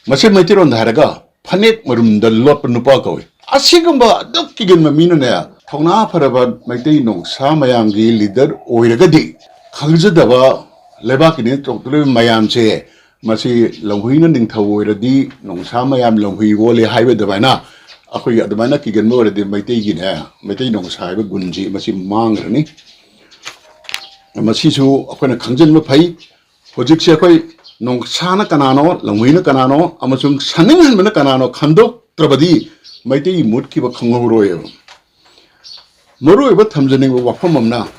Masih maitiron haraga panik marumda lot penupa kau. Asigamba dok kigin mamina ne thongna pharaba maitai nong sa mayam gi leader oiragadi khagjadaba lebakini tokle mayam se masi longhuina ningthau oiradi nong sa mayam longhui wole haibe dabaina akhoi adamaina kigin mo oradi maitai gi ne maitai nong sa haibe gunji masi mangrani masi su akhona khangjan ma phai hojik se akhoi nong sana kanano longhuina kanano amasung saning hanbana kanano khandok trabadi maitai mut ki ba khangoroyo Moreover, Thamjaning Wafamna,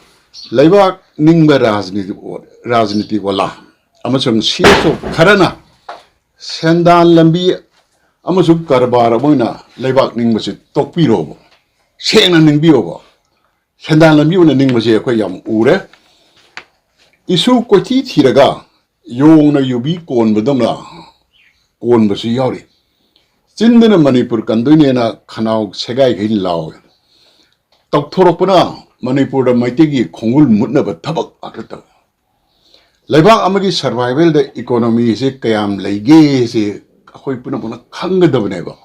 Laibak Ningba Rajniti Wala, Amazon Siaso Karana, Sandan Lambi, Amazon Karabara Moina, Laibak Ningwas Tokpiro, Shana Ningbiobo, Sandan Lambi and Ningwas Koyam Ure, Isu Koti Tiraga, Yona Yubi Kon Badona, Kon Basiori, Sindana Manipur Kanduniana Kanao Segai Hill Lao. Tokthorokpana Manipur da maitegi khongul mutnaba thabak arata Laibak amagi survival the economy se kayam leige se akhoi puna puna khanggadabne ba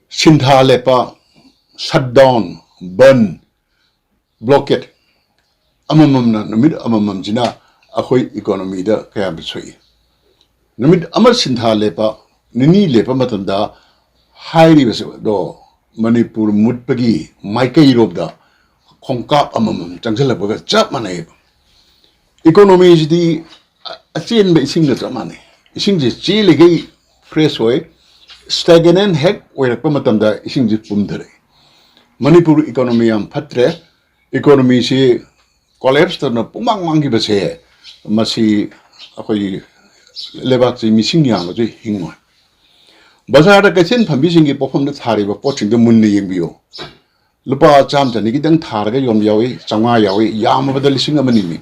Sintha lepa shutdown burn blockade amamamna namid amamam jina akhoi economy da kayam soi namid amal sintha lepa nini lepa matamda hairi base do Manipur mutpagi Maikai Robda Kongkap amam Changsalabaga Chap Manay Economy is the Achin by sing the Zamani. Ising the Chili fresh way, stagnant heck where Pamatanda ising the Pumdere. Manipur economy am Patre, economy say collapsed on a Pumang Mangi Base, Masi Akoi Levaxi missing young Hingwa. Bazar Kachin Pambising performed the Tari of watching the Mundi in view. Lupa Chamta Nikitan Targa Yom Yawi, Sanga Yawi, Yam over the Lissing of Manimi.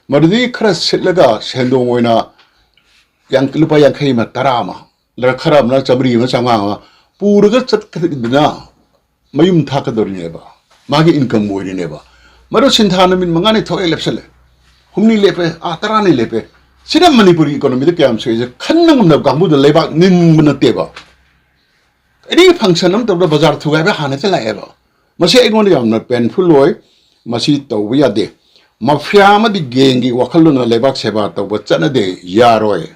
Madri Kras Sitlaga, Sendo Wina, Yank Lupa Yankima Tarama, La Karamna Sabri Sanga, Puraga Satkina, Mayum Takador neighbor, Magi income would never. Maro Sintana in Mangani Toy Lepsele, Humni Lepe, Atarani Lepe. Sida Manipur economy the camp says a cannon of Gamu the Lebak Nin Munateba. Any function of the bazaar to ever Hanatela ever. Masi Egoniam not painful way, Masito we are there. Mafiama the Gengi Wakaluna Lebak Sebata, what's another Yaroy.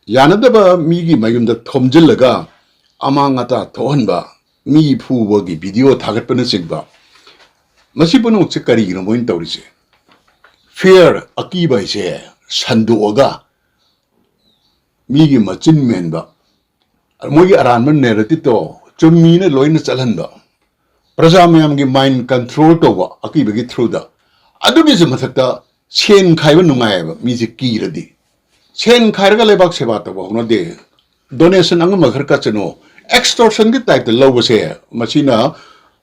Yanadaba Migi Mayum the Tomjilaga, Amangata Tohanba, me poo wagi video target penasigba. Masipuno Chikari in Wintorise. Fear Akiba is here, Sanduoga Migi Machin Menba Mogi Aranman Neratito, Chumina Loina Salanda Prasamayamgi mind control over Akiba get through the Adubism Matata, Chen Kaivanumaya, music Kiradi. Chen Karagalebak Sevata, no day. Donation Angamakarkachano, extortion get like the low was here, Machina,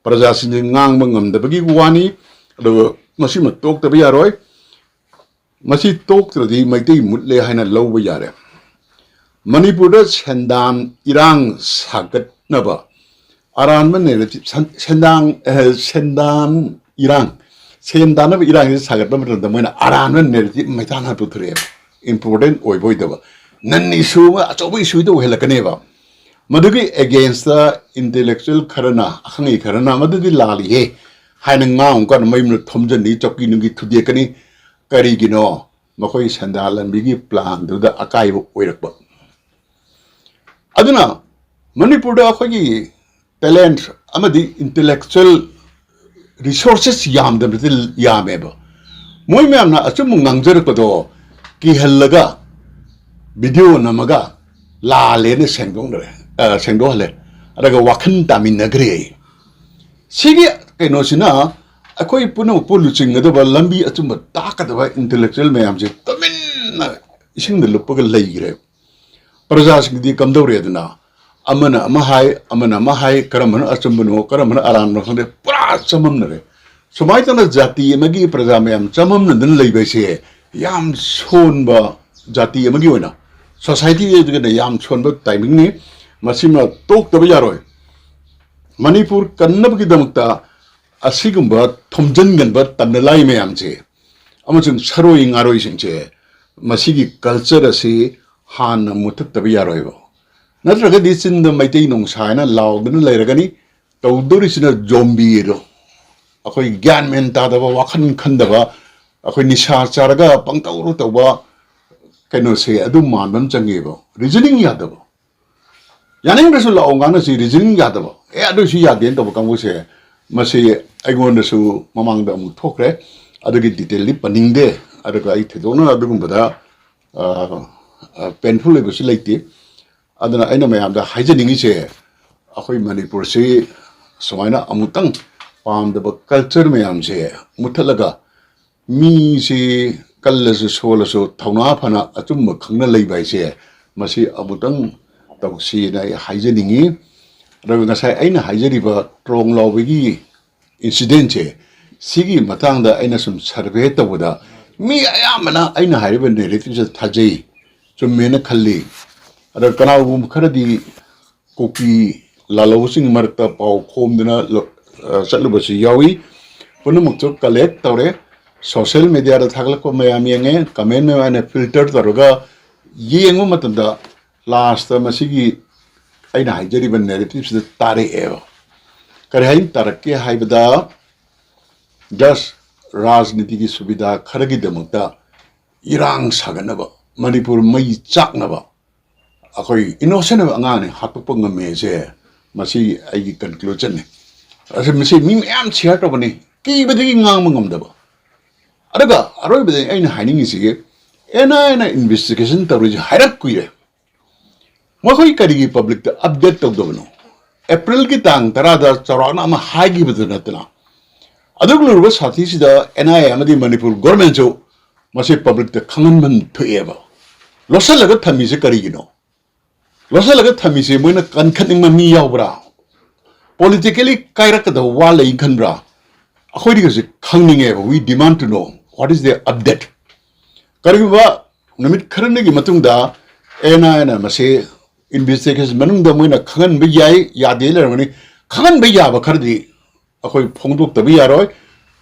Prasasin Nangmangam, the Bagi Wani, the Mashima talk to Biaroy. Masi talk to the Mighty Mutle Hana low yare. Manipur's Hendam Irang Sagat Nava. Aranman Sendang Irang. Sendan of Irang is Sagat Nava, the Mona Aranman Metana to three. Important or avoidable. Nani Suma, it's always with the Helakaneva. Madugi against the intellectual Karana, Hani Karana, Madudi Lali, Hanang Mount, got a Maimur Tomjani, Chokinugi to the Akani. Karigino, Makoy Sandal and Bigi plan to the Akai work. Aduna, Manipur Hogi talent, Amadi intellectual resources yam the little yameba. Moimana, assuming Nangzerpado, Kihelaga, Video Namaga, La Lene Sendole, Raga Wakan Tamina Grey. Sigi Kenosina. Akoi puno puluching the Lambi atum taka the intellectual mayam je tamin ising the lupaga laygre. Prasas di kamdoredna. Amana Mahai, Karamana Asumbuno, Karamana Aran, Samamnare. So my ton of Jati Magi Prasamayam, Samam and then Labese, Yam Sonba Jati Maguna. Society is going to Yam Sonba timing, Masima talk the Yaroy. Manipur Kanabidamta. Asigumba, Tomjanganba, Tamnalai Mayamche. Amazon Saroing Aroising, Masigi culture, say, ꯍꯥꯟꯅ ꯃꯨꯊꯠꯇꯕ ꯌꯥꯔꯣꯏꯕ ꯅꯠꯇ꯭ꯔꯒꯗꯤ ꯆꯤꯟꯗ ꯃꯩꯇꯩ ꯅꯨꯡꯁꯥ ꯍꯥꯏꯅ ꯂꯥꯎꯗꯨꯅ ꯂꯩꯔꯒꯅꯤ ꯇꯧꯗꯣꯔꯤꯁꯤꯅ ꯖꯣꯝꯕꯤꯗꯣ ꯑꯩꯈꯣꯏ ꯒ꯭ꯌꯥꯟ ꯃꯦꯟ ꯇꯥꯗꯕ ꯋꯥꯈꯜ ꯈꯟꯗꯕ ꯑꯩꯈꯣꯏ ꯅꯤꯁꯥ ꯆꯥꯔꯒ ꯄꯪꯇꯧ ꯇꯧꯕ ꯀꯩꯅꯣꯁꯦ ꯑꯗꯨ ꯃꯥꯟꯕ ꯑꯃ ꯆꯪꯉꯦꯕ ꯔꯤꯖꯅꯤꯡ ꯌꯥꯗꯕ ꯌꯥꯅꯤꯡꯗ꯭ꯔꯁꯨ ꯂꯥꯛꯑꯣ ꯉꯥꯡꯅꯁꯤ ꯔꯤꯖꯅꯤꯡ ꯌꯥꯗꯕ ꯑꯗꯨꯁꯨ ꯌꯥꯗꯦꯅ ꯇꯧꯕ ꯀꯥꯡꯕꯨꯁꯦ ꯃꯁꯤ ꯑꯩꯉꯣꯟꯗꯁꯨ ꯃꯃꯥꯡꯗ ꯑꯃꯨꯛ ꯊꯣꯛꯈ꯭ꯔꯦ ꯑꯗꯨꯒꯤ ꯗꯤꯇꯦꯜꯗꯤ ꯄꯟꯅꯤꯡꯗꯦ ꯑꯗꯨꯒ ꯑꯩ ꯊꯣꯏꯗꯣꯛꯅ ꯑꯗꯨꯒꯨꯝꯕꯗ ꯄꯦꯟꯐꯨꯜ ꯑꯣꯏꯕꯁꯨ ꯂꯩꯇꯦ ꯑꯗꯨꯅ ꯑꯩꯅ ꯃꯌꯥꯝꯗ ꯍꯥꯏꯖꯅꯤꯡꯉꯤꯁꯦ ꯑꯩꯈꯣꯏ ꯃꯅꯤꯄꯨꯔꯁꯤ ꯁꯨꯃꯥꯏꯅ ꯑꯃꯨꯛꯇꯪ ꯄꯥꯝꯗꯕ ꯀꯜꯆꯔ ꯃꯌꯥꯝꯁꯦ ꯃꯨꯊꯠꯂꯒ ꯃꯤꯁꯤ ꯀꯜꯂꯁꯨ ꯁꯣꯜꯂꯁꯨ ꯊꯧꯅꯥ ꯐꯅ ꯑꯆꯨꯝꯕ ꯈꯪꯅ ꯂꯩꯕ ꯍꯥꯏꯁꯦ ꯃꯁꯤ ꯑꯃꯨꯛꯇꯪ ꯇꯧꯁꯤꯅ ꯑꯩ ꯍꯥꯏꯖꯅꯤꯡꯉꯤ ꯑꯗꯨꯒ ꯉꯁꯥꯏ ꯑꯩꯅ ꯍꯥꯏꯖꯔꯤꯕ ꯇ꯭ꯔꯣꯡ ꯂꯥꯎꯕꯒꯤ ꯏꯟꯁꯤꯗꯦꯟꯁꯦ ꯁꯤꯒꯤ ꯃꯇꯥꯡꯗ ꯑꯩꯅ ꯁꯨꯝ ꯁꯔꯚꯦ ꯇꯧꯕꯗ ꯃꯤ ꯑꯌꯥꯝꯕꯅ ꯑꯩꯅ ꯍꯥꯏꯔꯤꯕ ꯅꯦꯔꯦꯇꯤꯞꯁꯦ ꯊꯥꯖꯩ ꯆꯨꯝꯃꯦꯅ ꯈꯜꯂꯤ ꯑꯗ ꯀꯅꯥꯒꯨꯝꯕ ꯈꯔꯗꯤ ꯀꯣꯀꯤ ꯂꯥꯜꯍꯧꯕꯁꯤꯡ ꯃꯔꯛꯇ ꯄꯥꯎ ꯈꯣꯝꯗꯨꯅ ꯆꯠꯂꯨꯕꯁꯨ ꯌꯥꯎꯏ ꯄꯨꯝꯅꯃꯛꯇꯨ ꯀꯂꯦꯛ ꯇꯧꯔꯦ ꯁꯣꯁꯤꯌꯦꯜ ꯃꯦꯗꯤꯌꯥꯗ ꯊꯥꯒꯠꯂꯛꯄ ꯃꯌꯥꯝ ꯌꯦꯡꯉꯦ ꯀꯃꯦꯟ ꯃꯌꯥꯝꯅ ꯐꯤꯜꯇꯔ ꯇꯧꯔꯒ ꯌꯦꯡꯕ ꯃꯇꯝꯗ ꯂꯥꯁꯇ ꯃꯁꯤꯒꯤ ꯑꯩꯅ ꯍꯥꯏꯖꯔꯤꯕ ꯅꯦꯔꯦꯇꯤꯞꯁꯤꯗ ꯇꯥꯔꯛꯑꯦꯕ ꯀꯔꯤ ꯍꯥꯏꯅ ꯇꯥꯔꯛꯀꯦ ꯍꯥꯏꯕꯗ ꯖꯁ ꯔꯥꯖꯅꯤꯇꯤꯒꯤ ꯁꯨꯕꯤꯙꯥ ꯈꯔꯒꯤꯗꯃꯛꯇ ꯏꯔꯥꯡ ꯁꯥꯒꯠꯅꯕ ꯃꯅꯤꯄꯨꯔ ꯃꯩ ꯆꯥꯛꯅꯕ ꯑꯩꯈꯣꯏ ꯏꯅꯣꯁꯦꯟ ꯑꯣꯏꯕ ꯑꯉꯥꯡꯅꯤ ꯍꯥꯠꯇꯣꯛꯄ ꯉꯝꯃꯦꯁꯦ ꯃꯁꯤ ꯑꯩꯒꯤ ꯀꯟꯀ꯭ꯂꯨꯖꯟꯅꯤ ꯃꯁꯤ ꯃꯤ ꯃꯌꯥꯝ ꯁꯤꯌꯔ ꯇꯧꯕꯅꯤ ꯀꯤꯕꯗꯒꯤ ꯉꯥꯡꯕ ꯉꯝꯗꯕ ꯑꯗꯨꯒ ꯑꯔꯣꯏꯕꯗ ꯑꯩꯅ ꯍꯥꯏꯅꯤꯡꯉꯤꯁꯤ ꯑꯦꯟ ꯑꯥꯏꯅ ꯏꯟꯚꯦꯁꯇꯤꯒꯦꯁꯟ ꯇꯧꯔꯤꯁꯤ ꯍꯥꯏꯔꯛ ꯀꯨꯏꯔꯦ ꯃꯈꯣꯏ ꯀꯔꯤꯒꯤ ꯄꯕ꯭ꯂꯤꯛꯇ ꯑꯞꯗꯦꯠ ꯇꯧꯗꯕꯅꯣ ꯑꯦꯄ꯭ꯔꯤꯜꯒꯤ ꯇꯥꯡ 10ꯗ ꯆꯥꯎꯔꯥꯛꯅ ꯑꯃ ꯍꯥꯏꯈꯤꯕꯗꯨ ꯅꯠꯇꯅ ꯑꯗꯨꯒ ꯂꯨꯔꯕ ꯁꯥꯊꯤꯁꯤꯗ ꯑꯦꯟ ꯑꯥꯏ ꯑꯃꯗꯤ ꯃꯅꯤꯄꯨꯔ ꯒꯣꯔꯃꯦꯟꯁꯨ ꯃꯁꯤ ꯄꯕ꯭ꯂꯤꯛꯇ ꯈꯪꯍꯟꯕ ꯊꯣꯛꯑꯦꯕ ꯂꯣꯠꯁꯤꯜꯂꯒ ꯊꯝꯃꯤꯁꯦ ꯀꯔꯤꯒꯤꯅꯣ ꯂꯣꯠꯁꯤꯜꯂꯒ ꯊꯝꯃꯤꯁꯦ ꯃꯣꯏꯅ ꯀꯟꯈꯠꯅꯤꯡꯕ ꯃꯤ ꯌꯥꯎꯕ꯭ꯔꯥ ꯄꯣꯂꯤꯇꯤꯀꯦꯂꯤ ꯀꯥꯏꯔꯛꯀꯗꯕ ꯋꯥ ꯂꯩ ꯈꯟꯕ꯭ꯔꯥ ꯑꯩꯈꯣꯏꯗꯤ ꯍꯧꯖꯤꯛ ꯈꯪꯅꯤꯡꯉꯦꯕ we demand to know what is the update ꯀꯔꯤꯒꯨꯝꯕ ꯅꯨꯃꯤꯠ ꯈꯔꯅꯤꯒꯤ ꯃꯇꯨꯡꯗ ꯑꯦꯟ ꯑꯥꯏꯅ ꯃꯁꯤ इन्वेस्टिगेशन मनुंग मोइना खंगन बे याई यादे लेरमनी खंगन बे याबा खरदी अखोई फोंगदोक तबे यारोय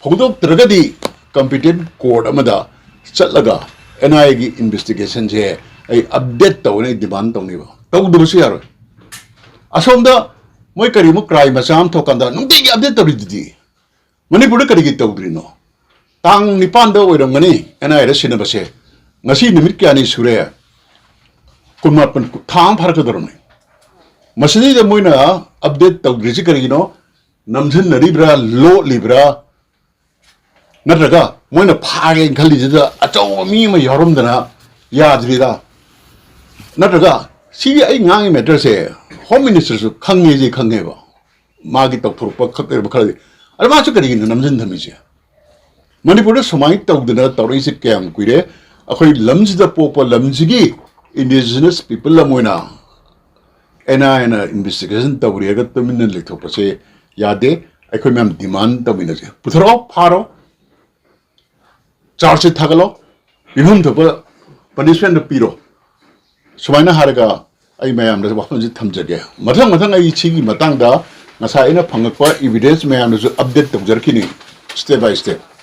फोंगदोक तरगदी कॉम्पिटेंट कोर्ट अमदा चटलगा एनआई की इन्वेस्टिगेशन जे आई अपडेट तवने डिमांड तवनीबा तवदबसु यारोय असोमदा मोय करिमु क्राइम मचाम थोकंदा नुंति अपडेट तवरिदि मणिपुर करिगि तवद्रिनो तांग निपान द ओइरमगनी एनआई रे सिनबसे ngasi numit kyani sure kunmapan thang pharkadorne masini de moina update tawgrisi karigino namjin naribra lo libra natraga moina phage khali jida achaw mi ma yoromdana yadrida natraga si ai ngangi matter se home minister su khangye ji khangye ba magi tawthurpa khakter ba khali ar ma chu karigino namjin thamije manipur somai tawdana tawrisi kyam kuire अखोई लमजिदा पोपा लमजिगी indigenous people लमोइना एनआईना investigation तवरियागा तमिन लेथोपसे यादे अखोई मैम डिमांड तमिनजे पुथरो फारो चार्ज थागलो विभम थोप पनिशमेंट पीरो सुमाइना हारगा आई मैम द वाफमजि थमजगे मथंग मथंग आई छिगी मतंगदा ngasa ina phangakpa evidence ma'am update तवजरखिनि स्टेप बाय स्टेप